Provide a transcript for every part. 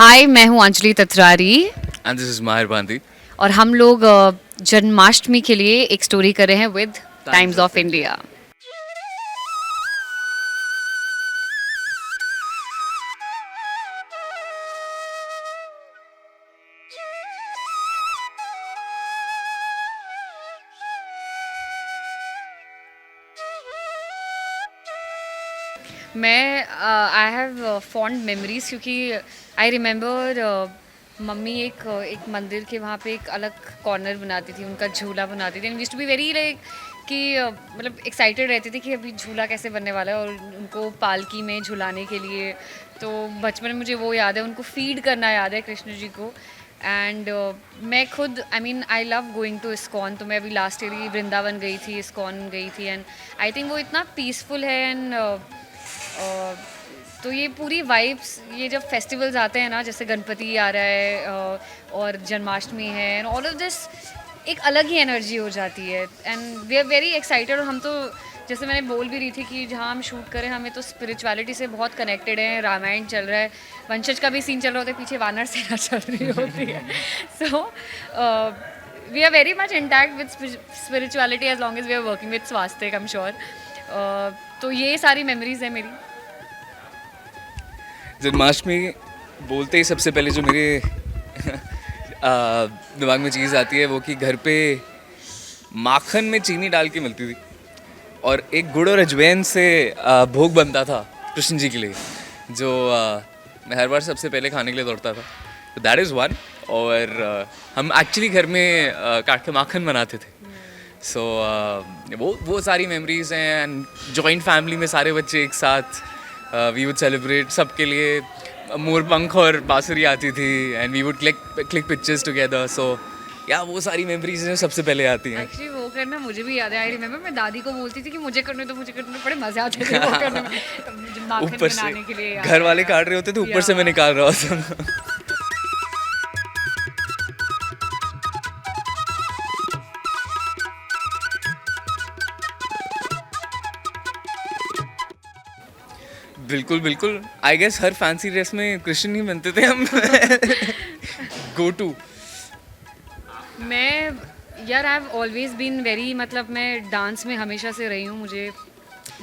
हाय, मैं हूँ Anjali तत्रारी and this is माहिर बांदी। और हम लोग जन्माष्टमी के लिए एक स्टोरी कर रहे हैं with times times of of India. India. मैं आई हैव फॉन्ड मेमोरीज क्योंकि आई रिमेंबर मम्मी एक मंदिर के वहाँ पे एक अलग कॉर्नर बनाती थी, उनका झूला बनाती थी and used to be very like कि मतलब एक्साइटेड रहती थी कि अभी झूला कैसे बनने वाला है और उनको पालकी में झुलाने के लिए। तो बचपन में मुझे वो याद है, उनको फीड करना याद है कृष्ण जी को। एंड मैं खुद I mean I love going to ISKCON. तो मैं अभी लास्ट ईयर ही वृंदावन गई थी, इस्कॉन गई थी एंड आई थिंक वो इतना पीसफुल है एंड तो ये पूरी वाइब्स, ये जब फेस्टिवल्स आते हैं ना, जैसे गणपति आ रहा है और जन्माष्टमी है एंड ऑल ऑफ दिस, एक अलग ही एनर्जी हो जाती है and we are very excited. और हम तो जैसे मैंने बोल भी रही थी कि जहाँ हम शूट करें हमें तो स्पिरिचुअलिटी से बहुत कनेक्टेड है। रामायण चल रहा है, वंशज का भी सीन चल रहा होता है, पीछे वानर सेना चल रही होती है। So we are very much intact with spirituality as long as we are working with Swastik, I am sure. तो ये सारी मेमोरीज है मेरी। जन्माष्टमी बोलते ही सबसे पहले जो मेरे दिमाग में चीज़ आती है वो कि घर पे माखन में चीनी डाल के मिलती थी और एक गुड़ और अजवैन से भोग बनता था कृष्ण जी के लिए, जो मैं हर बार सबसे पहले खाने के लिए दौड़ता था। तो दैट इज़ वन। और हम एक्चुअली घर में काट के माखन बनाते थे। सो वो सारी मेमोरीज हैं एंड जॉइंट फैमिली में सारे बच्चे एक साथ वी वुड सेलिब्रेट। सबके लिए मोरपंख और बांसुरी आती थी and we would click pictures together. So yeah वो सारी मेमोरीज हैं सबसे पहले आती हैं। एक्चुअली वो करना मुझे भी याद है। आई रिमेम्बर मैं दादी को बोलती थी कि मुझे करने दो, मुझे करने दो। बड़े मजे आते थे वो करने में। माखन ऊपर से बनाने के लिए घर वाले काट रहे होते थे, ऊपर से मैं निकाल रहा होता। बिल्कुल बिल्कुल। आई गेस हर फैंसी ड्रेस में कृष्ण ही बनते थे हम। Go to. मैं यार I have always been very, मतलब मैं डांस में हमेशा से रही हूँ। मुझे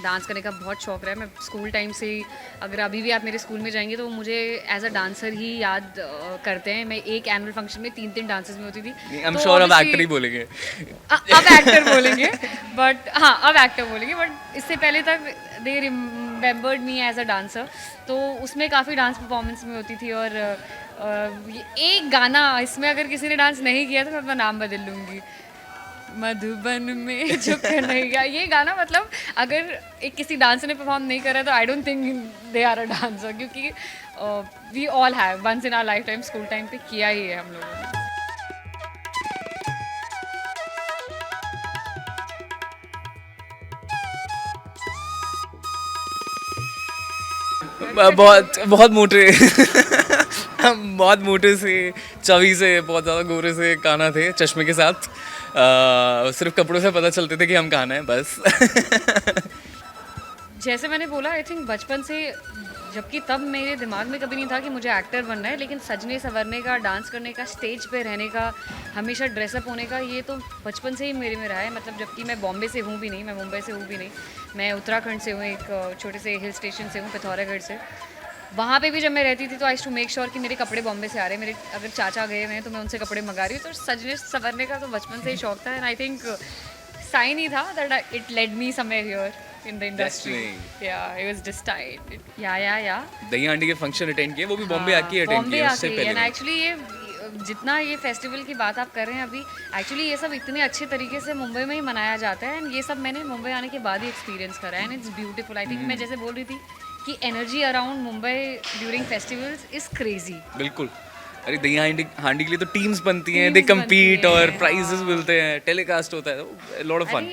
डांस करने का बहुत शौक रहा है। मैं स्कूल टाइम से ही, अगर अभी भी आप मेरे स्कूल में जाएंगे तो मुझे एज अ डांसर ही याद करते हैं। मैं एक एनुअल फंक्शन में 3 डांसेस में होती थी। आई एम तो श्योर अब obviously- एक्टर ही बोलेंगे। अब एक्टर बोलेंगे, बट हाँ अब एक्टर बोलेंगे, बट इससे पहले तक they remembered me as a dancer. तो उसमें काफ़ी डांस परफॉर्मेंस में होती थी। और एक गाना इसमें अगर किसी ने डांस नहीं किया तो मैं अपना नाम बदल लूँगी। मधुबन में जो कन्हैया, ये गाना मतलब अगर एक किसी डांसर ने परफॉर्म नहीं करा तो I don't think they are a dancer, क्योंकि we all have once in our life time school time पे किया ही है हम लोगों ने। बहुत बहुत मोटे। हम बहुत मोटे से, चवी से, बहुत ज़्यादा गोरे से काना थे, चश्मे के साथ। सिर्फ कपड़ों से पता चलते थे कि हम काना है बस। जैसे मैंने बोला, आई थिंक बचपन से, जबकि तब मेरे दिमाग में कभी नहीं था कि मुझे एक्टर बनना है, लेकिन सजने संवरने का, डांस करने का, स्टेज पे रहने का, हमेशा ड्रेसअप होने का, ये तो बचपन से ही मेरे में रहा है। मतलब जबकि मैं बॉम्बे से हूँ भी नहीं, मैं मुंबई से हूँ भी नहीं, मैं उत्तराखंड से हूँ, एक छोटे से हिल स्टेशन से हूँ, पिथौरागढ़ से। वहाँ पे भी जब मैं रहती थी तो आई टू मेक श्योर कि मेरे कपड़े बॉम्बे से आ रहे हैं। मेरे अगर चाचा गए हुए हैं तो मैं उनसे कपड़े मंगा रही हूँ। तो सजने संवरने का तो बचपन से ही शौक था एंड आई थिंक साइन ही था that it led me somewhere here in the industry. Destiny. Yeah, it was destined. Yeah. दही हांडी के फंक्शन अटेंड किए, वो भी बॉम्बे आके अटेंड बॉम्बे किए उससे आके। पहले एंड नहीं। एक्चुअली ये जितना ये फेस्टिवल की बात आप कर रहे हैं अभी, एक्चुअली ये सब इतने अच्छे तरीके से मुंबई में ही मनाया जाता है एंड ये सब मैंने मुंबई आने के बाद ही एक्सपीरियंस करा है and it's beautiful. I think मैं जैसे बोल रही थी कि energy around Mumbai during festivals is crazy. बिल्कुल। अरे दही हांडी हांडी के लिए तो टीम्स बनती हैं, दे Teams बनती कम्पीट और हैं, प्राइजेस हाँ। मिलते हैं, टेलीकास्ट होता है, लॉट ऑफ फन।